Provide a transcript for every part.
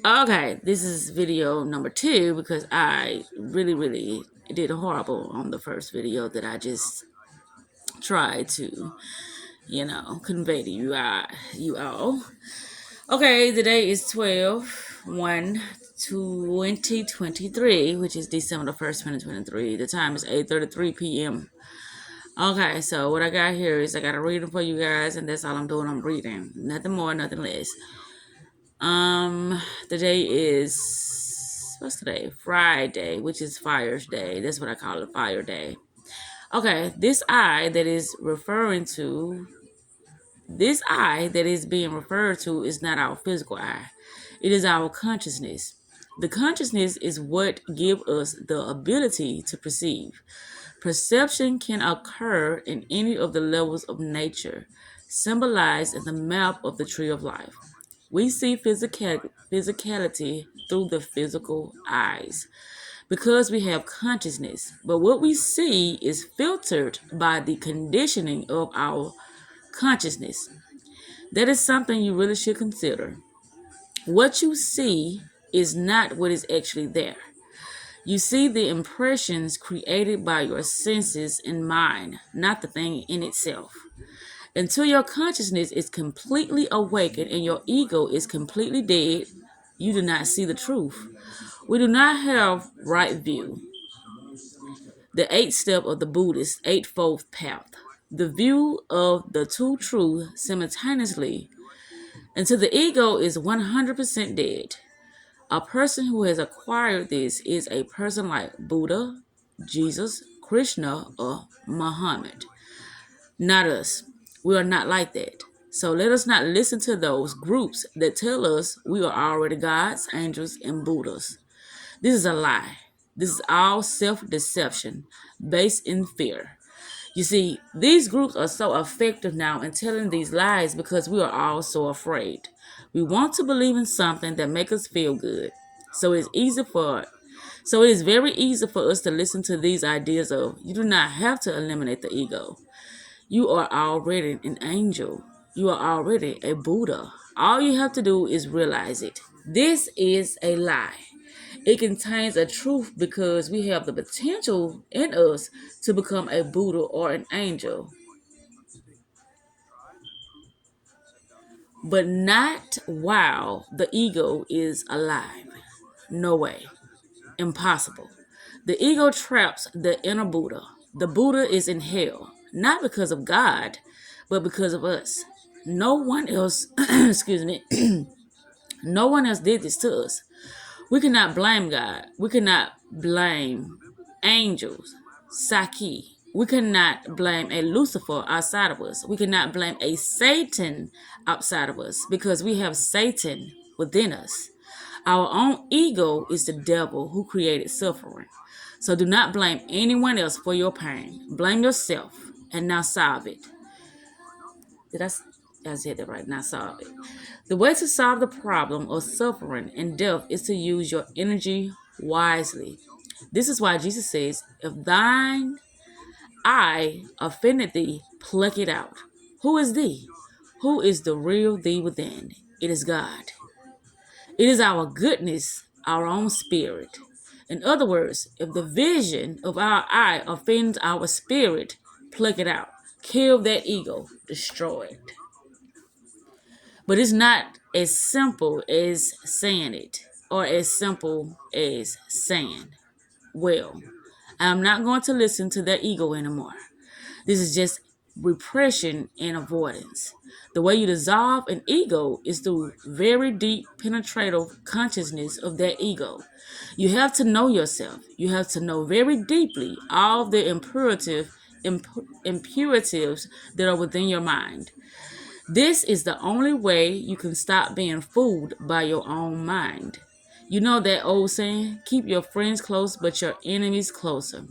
Okay, this is video number 2 because I really did horrible on the first video that I just tried to, convey to you all. Okay, today is 12/1/2023, which is December 1st, 2023. The time is 8:33 p.m. Okay, so what I got here is I got a reading for you guys, and that's all I'm doing. I'm reading. Nothing more, nothing less. Today is, what's today? Friday, which is Fire's Day. That's what I call it, Fire Day. Okay, this I that is being referred to is not our physical eye. It is our consciousness. The consciousness is what gives us the ability to perceive. Perception can occur in any of the levels of nature, symbolized in the map of the tree of life. We see physicality through the physical eyes because we have consciousness, but what we see is filtered by the conditioning of our consciousness. That is something you really should consider. What you see is not what is actually there. You see the impressions created by your senses and mind, not the thing in itself. Until your consciousness is completely awakened and your ego is completely dead, you do not see the truth. We do not have right view, the eighth step of the Buddhist eightfold path, the view of the two truths simultaneously, until the ego is 100% dead. A person who has acquired this is a person like Buddha, Jesus, Krishna, or Muhammad. Not us. We are not like that. So let us not listen to those groups that tell us we are already gods, angels, and Buddhas. This is a lie. This is all self-deception based in fear. You see, these groups are so effective now in telling these lies because we are all so afraid. We want to believe in something that makes us feel good. So it is very easy for us to listen to these ideas of you do not have to eliminate the ego. You are already an angel. You are already a Buddha. All you have to do is realize it. This is a lie. It contains a truth because we have the potential in us to become a Buddha or an angel, but not while the ego is alive. No way. Impossible. The ego traps the inner Buddha. The Buddha is in hell, not because of God, but because of us. No one else, excuse me, no one else did this to us. We cannot blame God. We cannot blame angels, Saki. We cannot blame a Lucifer outside of us. We cannot blame a Satan outside of us because we have Satan within us. Our own ego is the devil who created suffering. So do not blame anyone else for your pain. Blame yourself and now solve it. I said that right, now solve it. The way to solve the problem of suffering and death is to use your energy wisely. This is why Jesus says, if thine eye offended thee, pluck it out. Who is thee? Who is the real thee within? It is God. It is our goodness, our own spirit. In other words, if the vision of our eye offends our spirit, pluck it out. Kill that ego. Destroy it. But it's not as simple as saying it or as simple as saying, well, I'm not going to listen to that ego anymore. This is just repression and avoidance. The way you dissolve an ego is through very deep penetrative consciousness of that ego. You have to know yourself. You have to know very deeply all the impuritives that are within your mind. This is the only way you can stop being fooled by your own mind. You know that old saying, keep your friends close but your enemies closer.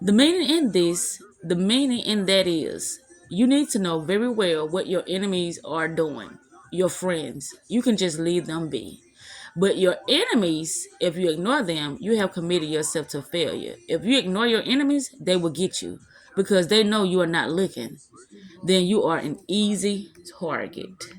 The meaning in that is, you need to know very well what your enemies are doing. Your friends, you can just leave them be. But your enemies, if you ignore them, you have committed yourself to failure. If you ignore your enemies, they will get you because they know you are not looking. Then you are an easy target.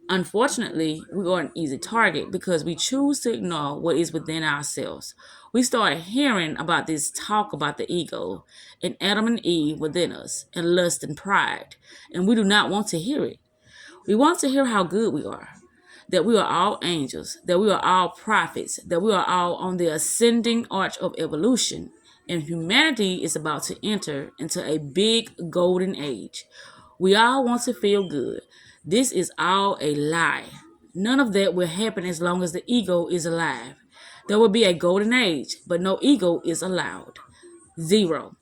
Unfortunately, we are an easy target because we choose to ignore what is within ourselves. We start hearing about this talk about the ego and Adam and Eve within us, and lust and pride, and we do not want to hear it. We want to hear how good we are, that we are all angels, that we are all prophets, that we are all on the ascending arch of evolution, and humanity is about to enter into a big golden age. We all want to feel good. This is all a lie. None of that will happen as long as the ego is alive. There will be a golden age, but no ego is allowed. Zero.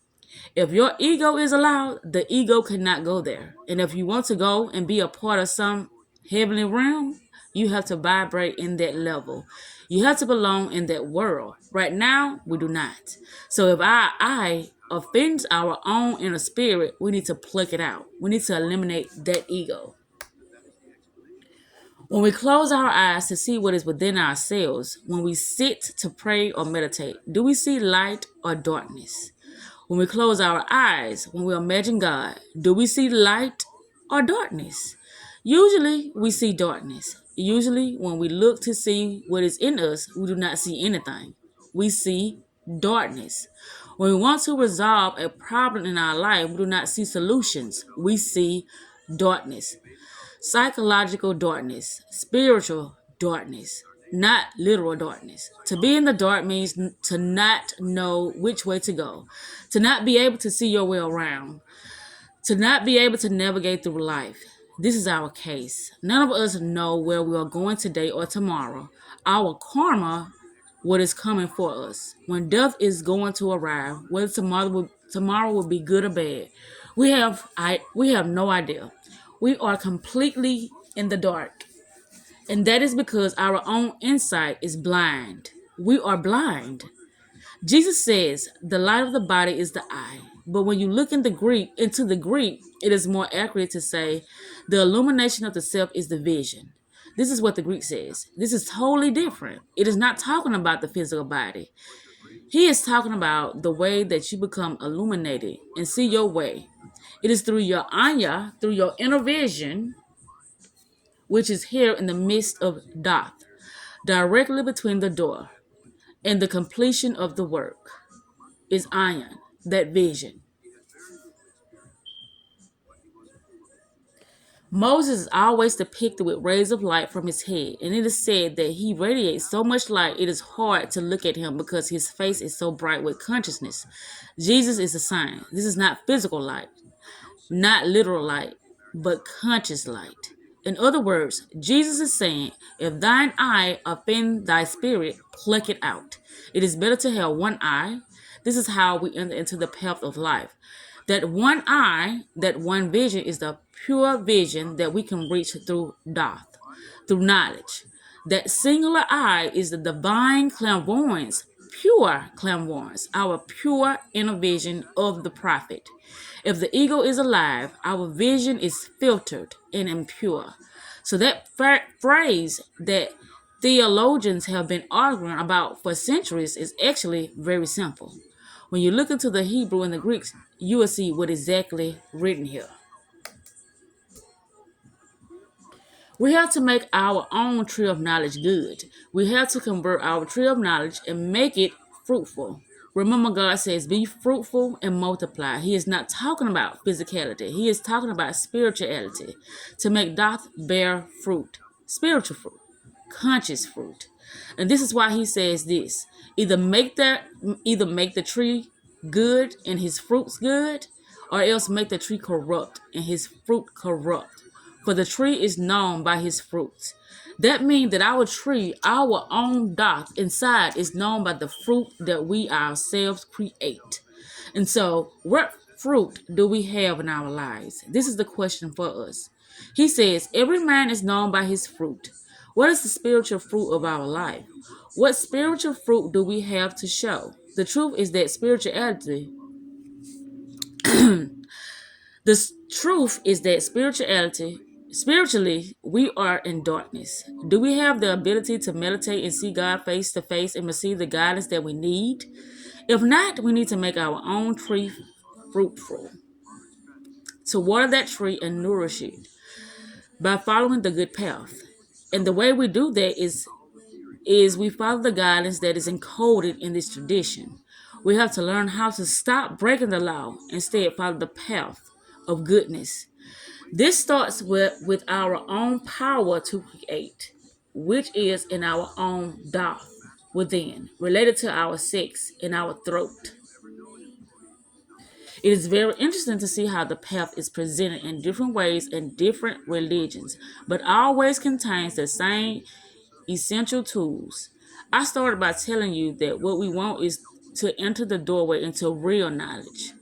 If your ego is allowed, the ego cannot go there. And if you want to go and be a part of some heavenly realm, you have to vibrate in that level. You have to belong in that world. Right now, we do not. So if our I offends our own inner spirit, we need to pluck it out. We need to eliminate that ego. When we close our eyes to see what is within ourselves, when we sit to pray or meditate, do we see light or darkness? When we close our eyes, when we imagine God, do we see light or darkness? Usually, we see darkness. Usually, when we look to see what is in us, we do not see anything. We see darkness. When we want to resolve a problem in our life, we do not see solutions. We see darkness. Psychological darkness, spiritual darkness, not literal darkness. To be in the dark means to not know which way to go, to not be able to see your way around, to not be able to navigate through life. This is our case. None of us know where we are going today or tomorrow. Our karma, what is coming for us. When death is going to arrive, whether tomorrow will be good or bad, we have no idea. We are completely in the dark. And that is because our own insight is blind. We are blind. Jesus says the light of the body is the eye. But when you look into the Greek, it is more accurate to say the illumination of the self is the vision. This is what the Greek says. This is totally different. It is not talking about the physical body. He is talking about the way that you become illuminated and see your way. It is through your anya, through your inner vision, which is here in the midst of DAATH, directly between the door and the completion of the work is iron, that vision. Moses is always depicted with rays of light from his head, and it is said that he radiates so much light it is hard to look at him because his face is so bright with consciousness. Jesus is a sign. This is not physical light, not literal light, but conscious light. In other words, Jesus is saying, if thine eye offend thy spirit, pluck it out. It is better to have one eye. This is how we enter into the path of life. That one eye, that one vision is the pure vision that we can reach through DAATH, through knowledge. That singular eye is the divine clairvoyance, pure clairvoyance, our pure inner vision of the prophet. If the ego is alive, our vision is filtered and impure. So that phrase that theologians have been arguing about for centuries is actually very simple. When you look into the Hebrew and the Greeks, you will see what exactly written here. We have to make our own tree of knowledge good. We have to convert our tree of knowledge and make it fruitful. Remember, God says, be fruitful and multiply. He is not talking about physicality. He is talking about spirituality. To make DAATH bear fruit, spiritual fruit, conscious fruit. And this is why he says this. Either make the tree good and his fruits good, or else make the tree corrupt and his fruit corrupt. For the tree is known by his fruits. That means that our tree, our own DAATH inside, is known by the fruit that we ourselves create. And so, what fruit do we have in our lives? This is the question for us. He says, every man is known by his fruit. What is the spiritual fruit of our life? What spiritual fruit do we have to show? The truth is that spiritually, we are in darkness. Do we have the ability to meditate and see God face to face and receive the guidance that we need? If not, we need to make our own tree fruitful, to water that tree and nourish it. by following the good path. And the way we do that is we follow the guidance that is encoded in this tradition. We have to learn how to stop breaking the law, instead follow the path of goodness. This starts with our own power to create, which is in our own DAATH within, related to our sex in our throat. It is very interesting to see how the path is presented in different ways in different religions, but always contains the same essential tools. I started by telling you that what we want is to enter the doorway into real knowledge,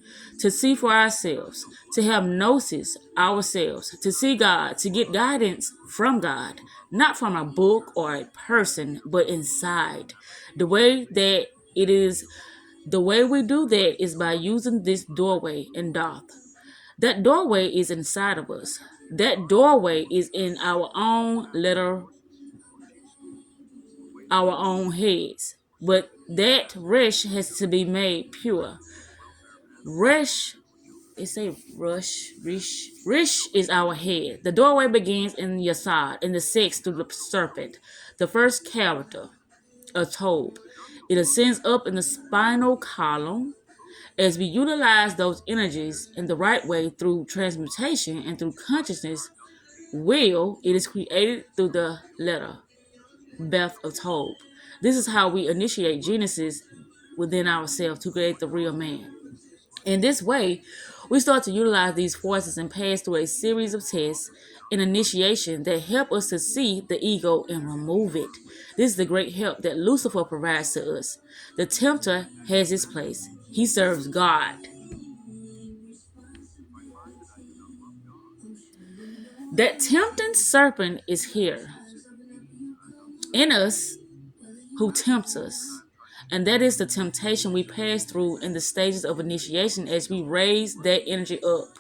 to see for ourselves, to have gnosis ourselves, to see God, to get guidance from God, not from a book or a person, but inside. The way that it is, the way we do that is by using this doorway in DAATH. That doorway is inside of us. That doorway is in our own heads. But that resh has to be made pure. Resh, it's a rush, rish is our head. The doorway begins in Yasad, in the sex through the serpent, the first character, a tobe. It ascends up in the spinal column. As we utilize those energies in the right way through transmutation and through consciousness, it is created through the letter, Beth of Tob. This is how we initiate Genesis within ourselves to create the real man. In this way, we start to utilize these forces and pass through a series of tests and initiation that help us to see the ego and remove it. This is the great help that Lucifer provides to us. The tempter has his place. He serves God. That tempting serpent is here in us who tempts us. And that is the temptation we pass through in the stages of initiation as we raise that energy up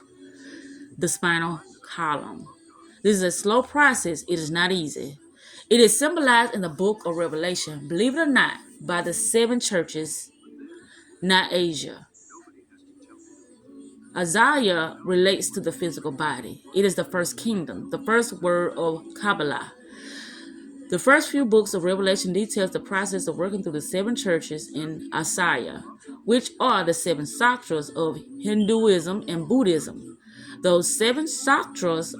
the spinal column. This is a slow process. It is not easy. It is symbolized in the book of Revelation, believe it or not, by the seven churches, not Asia. Isaiah relates to the physical body. It is the first kingdom, the first word of Kabbalah. The first few books of Revelation details the process of working through the seven churches in Isaiah, which are the seven saktras of Hinduism and Buddhism. Those seven chakras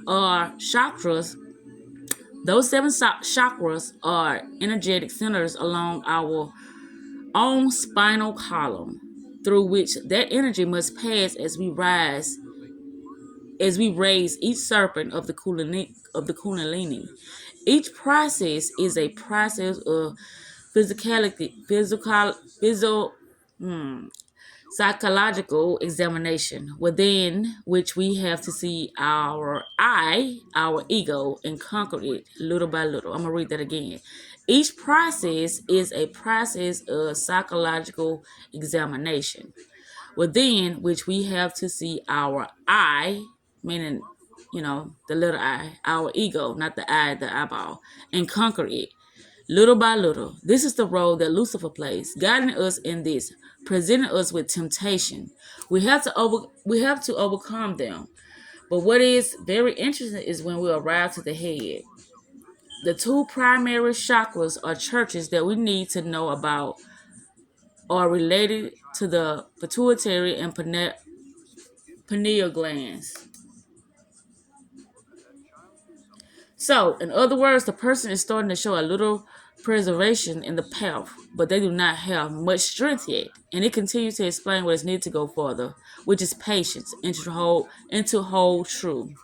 are energetic centers along our own spinal column, through which that energy must pass as we raise each serpent of the Kundalini. Each process is a process of psychological examination, within which we have to see our our ego, and conquer it little by little. I'm going to read that again. Each process is a process of psychological examination, within which we have to see our meaning, the little I, our ego, not the eyeball, and conquer it little by little. This is the role that Lucifer plays, guiding us in this, presenting us with temptation. We have to overcome them. But what is very interesting is when we arrive to the head. The two primary chakras or churches that we need to know about are related to the pituitary and pineal glands. So, in other words, the person is starting to show a little preservation in the path, but they do not have much strength yet. And it continues to explain what is needed to go further, which is patience into hold true.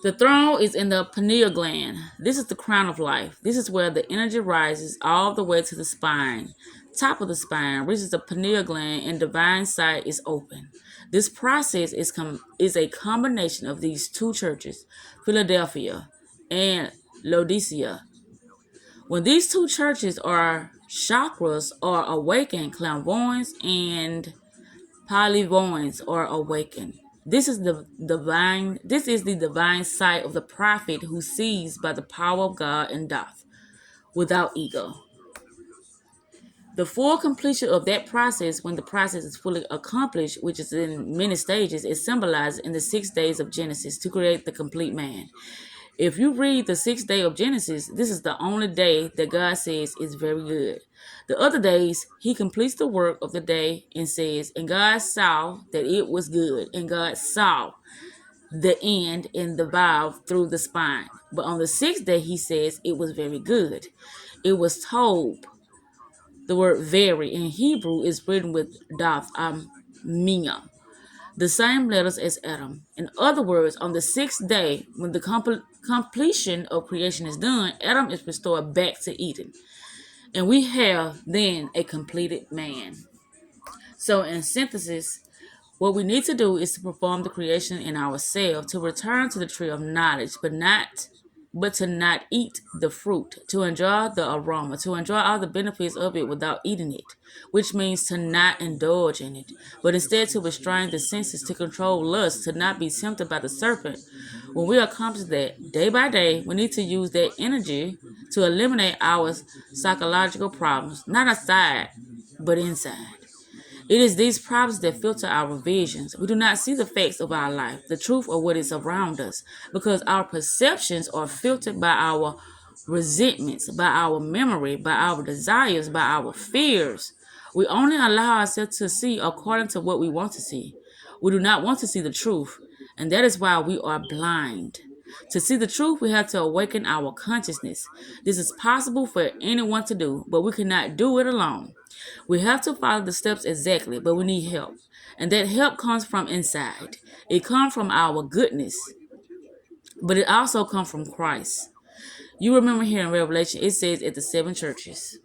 The throne is in the pineal gland. This is the crown of life. This is where the energy rises all the way to the spine. Top of the spine reaches the pineal gland and divine sight is open. This process is a combination of these two churches, Philadelphia and Laodicea. When these two churches or chakras are awakened, clairvoyance and polyvoyance are awakened. This is the divine sight of the prophet who sees by the power of God and DAATH without ego. The full completion of that process, when the process is fully accomplished, which is in many stages, is symbolized in the 6 days of Genesis to create the complete man. If you read the 6th day of Genesis, this is the only day that God says is very good. The other days, he completes the work of the day and says, and God saw that it was good, and God saw the end in the valve through the spine. But on the 6th day, he says it was very good. It was told. The word very in Hebrew is written with daf, minya, the same letters as Adam. In other words, on the 6th day, when the completion of creation is done, Adam is restored back to Eden. And we have then a completed man. So, in synthesis, what we need to do is to perform the creation in ourselves, to return to the tree of knowledge, but to not eat the fruit, to enjoy the aroma, to enjoy all the benefits of it without eating it, which means to not indulge in it, but instead to restrain the senses, to control lust, to not be tempted by the serpent. When we accomplish that day by day, we need to use that energy to eliminate our psychological problems, not outside, but inside. It is these problems that filter our visions. We do not see the facts of our life, the truth of what is around us, because our perceptions are filtered by our resentments, by our memory, by our desires, by our fears. We only allow ourselves to see according to what we want to see. We do not want to see the truth, and that is why we are blind. To see the truth, we have to awaken our consciousness. This is possible for anyone to do, but we cannot do it alone. We have to follow the steps exactly, but we need help. And that help comes from inside. It comes from our goodness, but it also comes from Christ. You remember here in Revelation, it says at the 7 churches.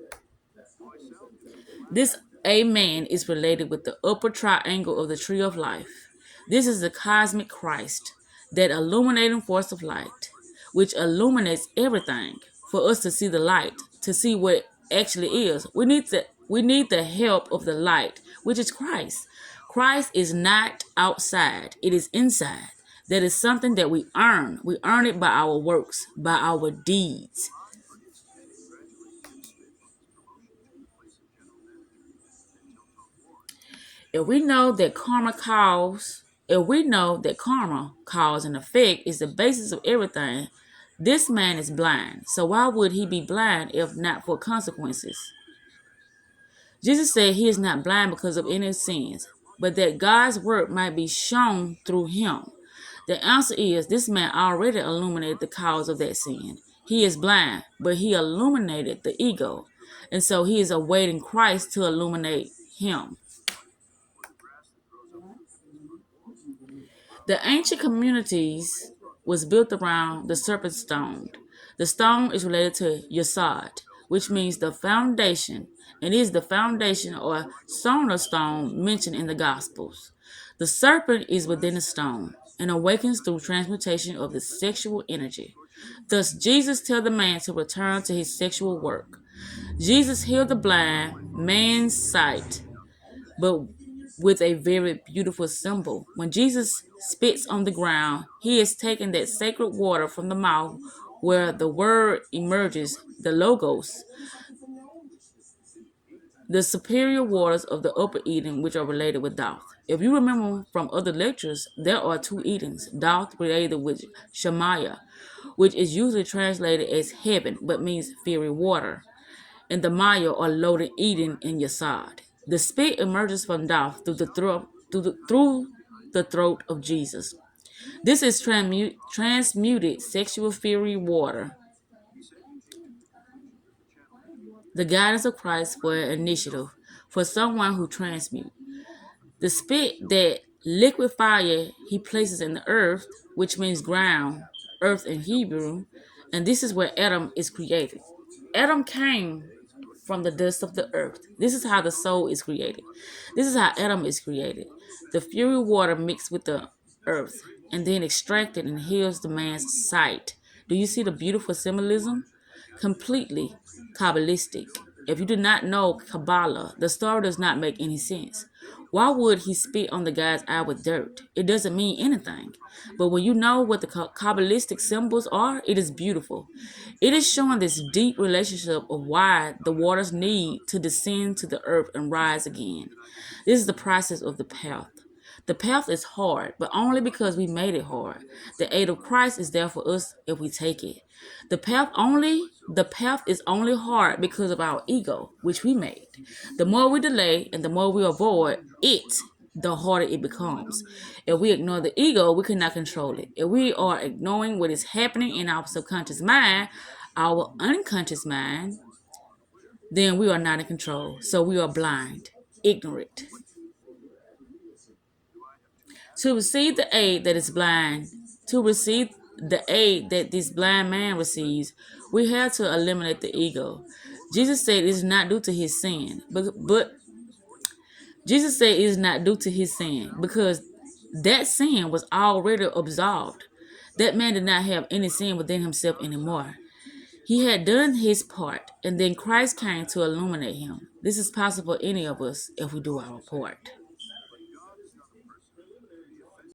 This Amen is related with the upper triangle of the tree of life. This is the cosmic Christ, that illuminating force of light, which illuminates everything for us to see the light, to see what it actually is. We need the help of the light, which is Christ. Christ is not outside, it is inside. That is something that we earn. We earn it by our works, by our deeds. If we know that karma, cause and effect, is the basis of everything, this man is blind. So why would he be blind if not for consequences? Jesus said he is not blind because of any sins, but that God's work might be shown through him. The answer is this man already illuminated the cause of that sin. He is blind, but he illuminated the ego. And so he is awaiting Christ to illuminate him. The ancient communities was built around the serpent stone. The stone is related to Yesod, which means the foundation, and is the foundation or sonar stone mentioned in the Gospels. The serpent is within the stone and awakens through transmutation of the sexual energy. Thus, Jesus tells the man to return to his sexual work. Jesus healed the blind man's sight, but with a very beautiful symbol. When Jesus spits on the ground, he is taking that sacred water from the mouth where the word emerges, the logos, the superior waters of the upper Eden, which are related with DAATH. If you remember from other lectures, there are 2 Edens, DAATH related with Shemaiah, which is usually translated as heaven, but means fiery water, and the Maya or loaded Eden in Yesod. The spit emerges from DAATH through the throat of Jesus. This is transmuted sexual fiery water, the guidance of Christ for an initiative for someone who transmute. The spit that liquid fire he places in the earth, which means ground, earth in Hebrew, and this is where Adam is created. Adam came from the dust of the earth. This is how the soul is created. This is how Adam is created. The fiery water mixed with the earth and then extracted and heals the man's sight. Do you see the beautiful symbolism? Completely Kabbalistic. If you do not know Kabbalah, the story does not make any sense. Why would he spit on the guy's eye with dirt? It doesn't mean anything. But when you know what the Kabbalistic symbols are, it is beautiful. It is showing this deep relationship of why the waters need to descend to the earth and rise again. This is the process of the path. The path is hard, but only because we made it hard. The aid of Christ is there for us if we take it. The path is only hard because of our ego, which we made. The more we delay and the more we avoid it, the harder it becomes. If we ignore the ego, we cannot control it. If we are ignoring what is happening in our subconscious mind, our unconscious mind, then we are not in control. So we are blind, ignorant. To receive the aid that is blind, to receive the aid that this blind man receives, we have to eliminate the ego. Jesus said it is not due to his sin, but Jesus said it is not due to his sin because that sin was already absolved. That man did not have any sin within himself anymore. He had done his part, and then Christ came to illuminate him. This is possible for any of us if we do our part.